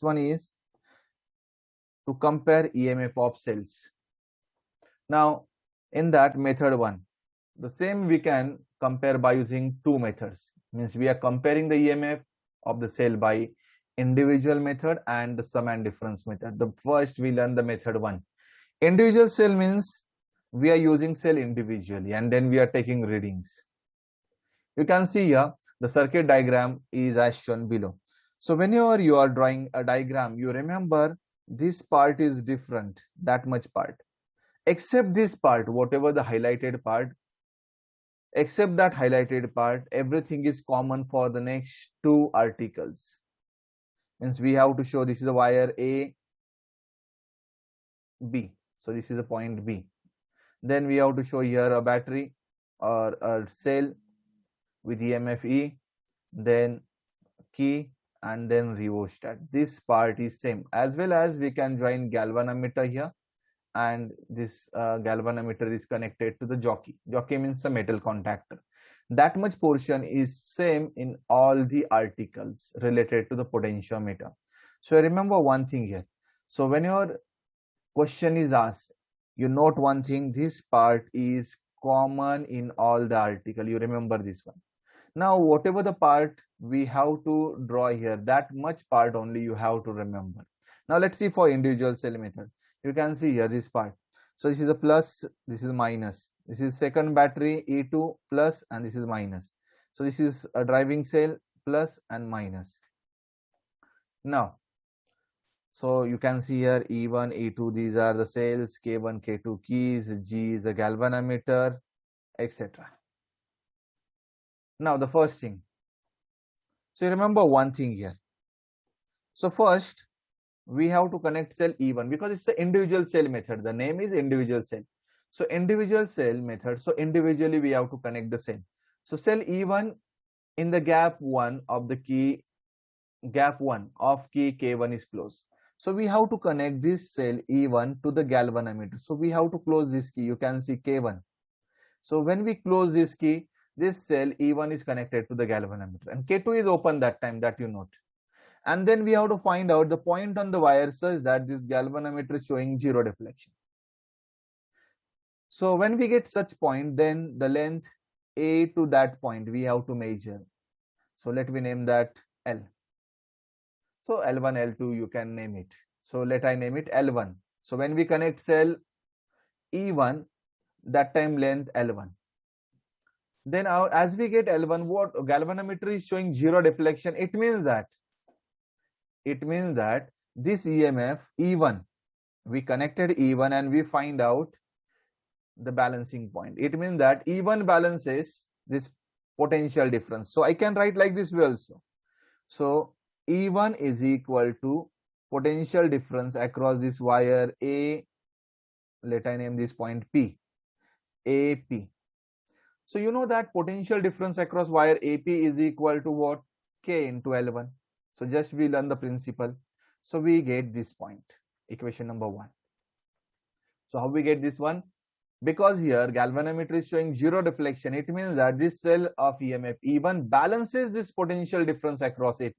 one is to compare EMF of cells. Now, in that method 1, the same we can compare by using two methods. Means we are comparing the EMF of the cell by individual method and the sum and difference method. The first we learn the method 1. Individual cell means we are using cell individually and then we are taking readings. You can see here the circuit diagram is as shown below. So whenever you are drawing a diagram, you remember this part is different, that much part. Except this part, whatever the highlighted part, except that highlighted part, everything is common for the next two articles. Means we have to show this is a wire A, B. So this is a point B. Then we have to show here a battery or a cell with EMF E, then key, and then rheostat. This part is same, as well as we can join galvanometer here, and this galvanometer is connected to the jockey. Jockey means the metal contactor. That much portion is same in all the articles related to the potentiometer. So remember one thing here. So when your question is asked, you note one thing, this part is common in all the article. You remember this one. Now whatever the part we have to draw here, that much part only you have to remember. Now let's see for individual cell method. You can see here this part. So this is a plus, this is minus. This is second battery E2 plus and this is minus. So this is a driving cell plus and minus. Now, so you can see here E1, E2, these are the cells, K1, K2 keys, G is a galvanometer, etc. Now the first thing. So you remember one thing here. So first, we have to connect cell E1 because it's the individual cell method. The name is individual cell. So individual cell method. So individually we have to connect the cell. So cell E1 in the gap 1 of the key, gap 1 of key K1 is closed. So we have to connect this cell E1 to the galvanometer. So we have to close this key. You can see K1. So when we close this key, this cell E1 is connected to the galvanometer and K2 is open that time, that you note. And then we have to find out the point on the wire such that this galvanometer is showing zero deflection. So when we get such point, then the length A to that point we have to measure. So let me name that L. So L1, L2 you can name it. So let I name it L1. So when we connect cell E1, that time length L1. Then as we get L1, what galvanometer is showing zero deflection. It means that this EMF E1, we connected E1 and we find out the balancing point. It means that E1 balances this potential difference. So I can write like this way also. So E1 is equal to potential difference across this wire A, let I name this point P, AP. So you know that potential difference across wire AP is equal to what? K into L1. So just we learn the principle. So we get this point, equation number 1. So how we get this one? Because here galvanometer is showing zero deflection, it means that this cell of EMF E1 balances this potential difference across AP.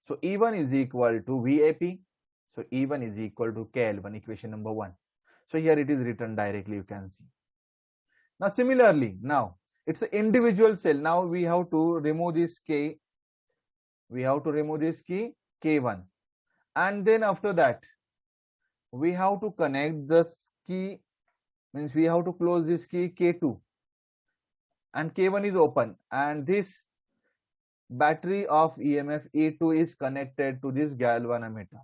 So E1 is equal to VAP. So E1 is equal to KL1, equation number 1. So here it is written directly, you can see. Now similarly, now it's an individual cell. Now we have to remove this K. We have to remove this key K1. And then after that, we have to connect this key, means we have to close this key K2. And K1 is open. And this battery of EMF E2 is connected to this galvanometer.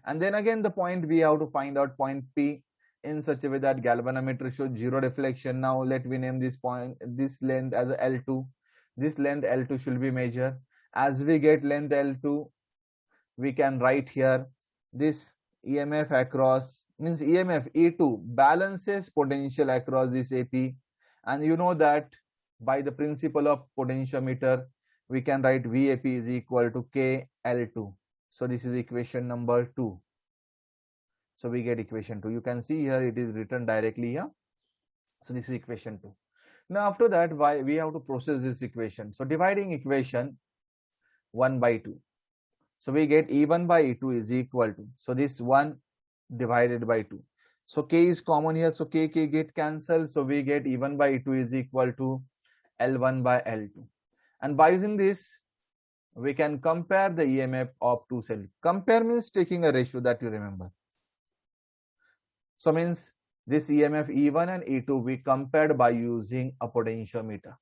And then again the point we have to find out point P in such a way that galvanometer shows zero deflection. Now let me name this point, this length as L2. This length L2 should be measured. As we get length L2, we can write here this EMF across, means EMF E2 balances potential across this AP. And you know that by the principle of potentiometer, we can write VAP is equal to KL2. So this is equation number 2. So we get equation 2. You can see here it is written directly here. So this is equation 2. Now after that, we have to process this equation. So dividing equation 1 by 2. So we get E1 by E2 is equal to, so this 1 divided by 2. So K is common here, so K get cancelled. So we get E1 by E2 is equal to L1 by L2. And by using this, we can compare the EMF of two cells. Compare means taking a ratio that you remember. So means this EMF E1 and E2 we compared by using a potentiometer.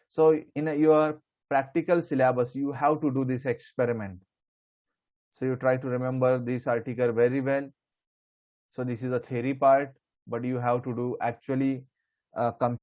So in your practical syllabus, you have to do this experiment. So you try to remember this article very well. So this is a theory part, but you have to do actually compare